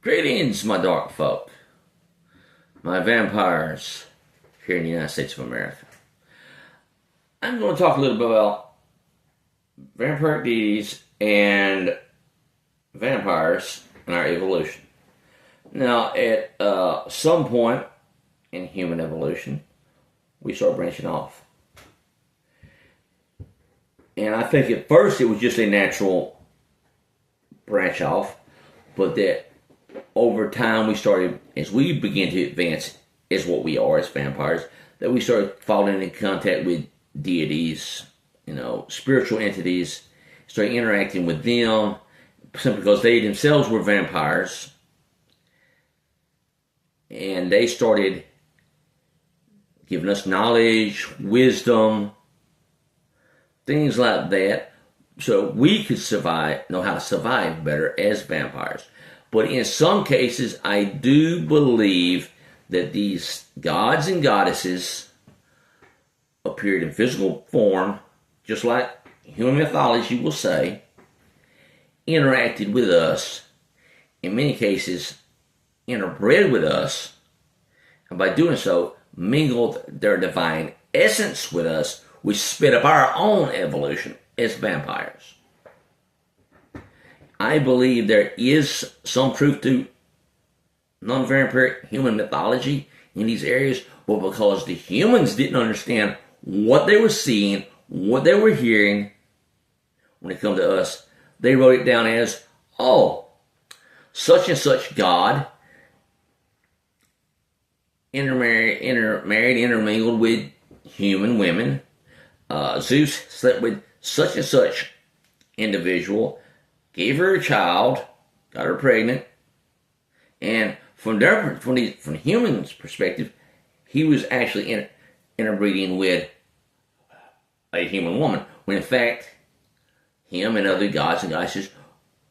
Greetings, my dark folk, my vampires here in the United States of America. I'm going to talk a little bit about vampiric deities and vampires and our evolution. Now, at some point in human evolution, we start branching off. And I think at first it was just a natural branch off, but that over time we started, as we began to advance as what we are as vampires, that we started falling in contact with deities, spiritual entities, started interacting with them simply because they themselves were vampires. And they started giving us knowledge, wisdom, things like that, so we could know how to survive better as vampires. But in some cases, I do believe that these gods and goddesses appeared in physical form, just like human mythology will say, interacted with us, in many cases, interbred with us, and by doing so, mingled their divine essence with us, which sped up our own evolution as vampires. I believe there is some truth to non-vampiric human mythology in these areas, but because the humans didn't understand what they were seeing, what they were hearing, when it comes to us, they wrote it down as, such and such God intermingled with human women. Zeus slept with such and such individual, gave her a child, got her pregnant, and from humans' perspective, he was actually interbreeding with a human woman, when in fact, him and other gods and goddesses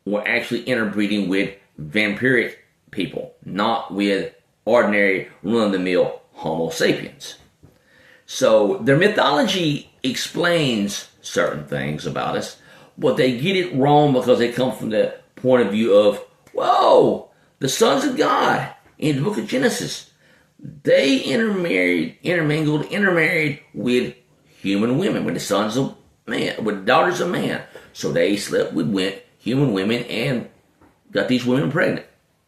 were actually interbreeding with vampiric people, not with ordinary run-of-the-mill Homo sapiens. So their mythology explains certain things about us, but they get it wrong because they come from the point of view of, the sons of God in the book of Genesis, they intermarried with human women, with the sons of man, with daughters of man. So they slept with human women and got these women pregnant.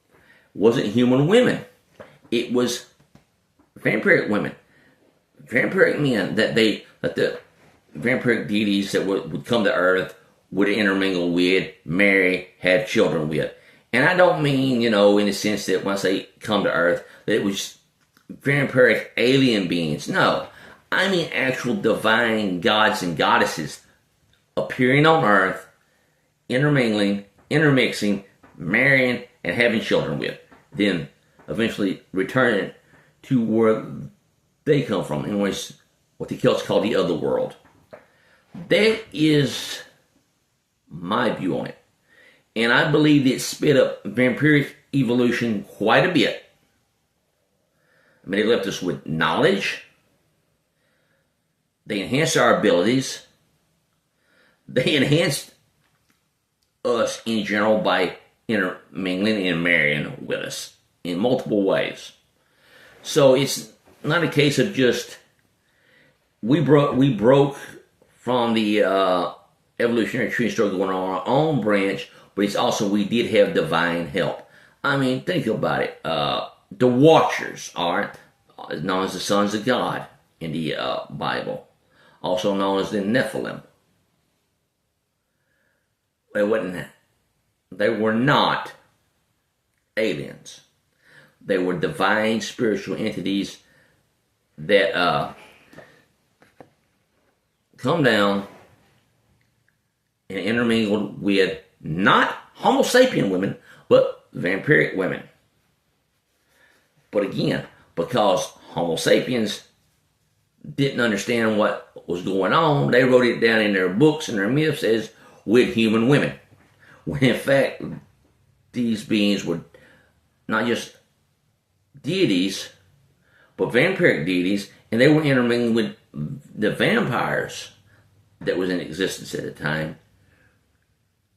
It wasn't human women. It was vampiric women. Vampiric men that the vampiric deities that would come to earth would intermingle with, marry, have children with. And I don't mean, in the sense that when I say come to earth, that it was vampiric alien beings. No. I mean actual divine gods and goddesses appearing on earth, intermingling, intermixing, marrying, and having children with. Then eventually returning to where they come from, in which what the Celts call the other world. That is my view on it. And I believe it sped up vampiric evolution quite a bit. I mean, they left us with knowledge. They enhanced our abilities. They enhanced us in general by intermingling and marrying with us in multiple ways. So it's not a case of just we broke from the evolutionary tree and started going on our own branch, but it's also we did have divine help. I mean, think about it. The Watchers are known as the sons of God in the Bible, also known as the Nephilim. They were not aliens. They were divine spiritual entities that come down and intermingled with not Homo sapien women, but vampiric women. But again, because Homo sapiens didn't understand what was going on, they wrote it down in their books and their myths as with human women. When in fact, these beings were not just deities, but vampiric deities, and they were intermingling with the vampires that was in existence at the time,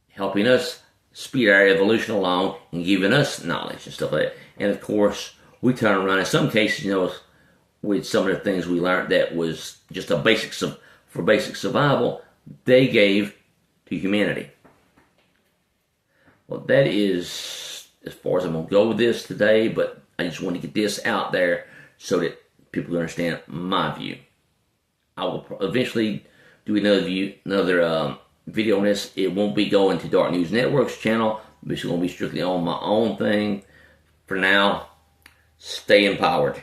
helping us speed our evolution along and giving us knowledge and stuff like that. And of course, we turn around in some cases, with some of the things we learned that was just for basic survival, they gave to humanity. Well, that is as far as I'm going to go with this today, but I just want to get this out there so that people can understand my view. I will eventually do another video on this. It won't be going to Dark News Network's channel. It's going to be strictly on my own thing. For now, stay empowered.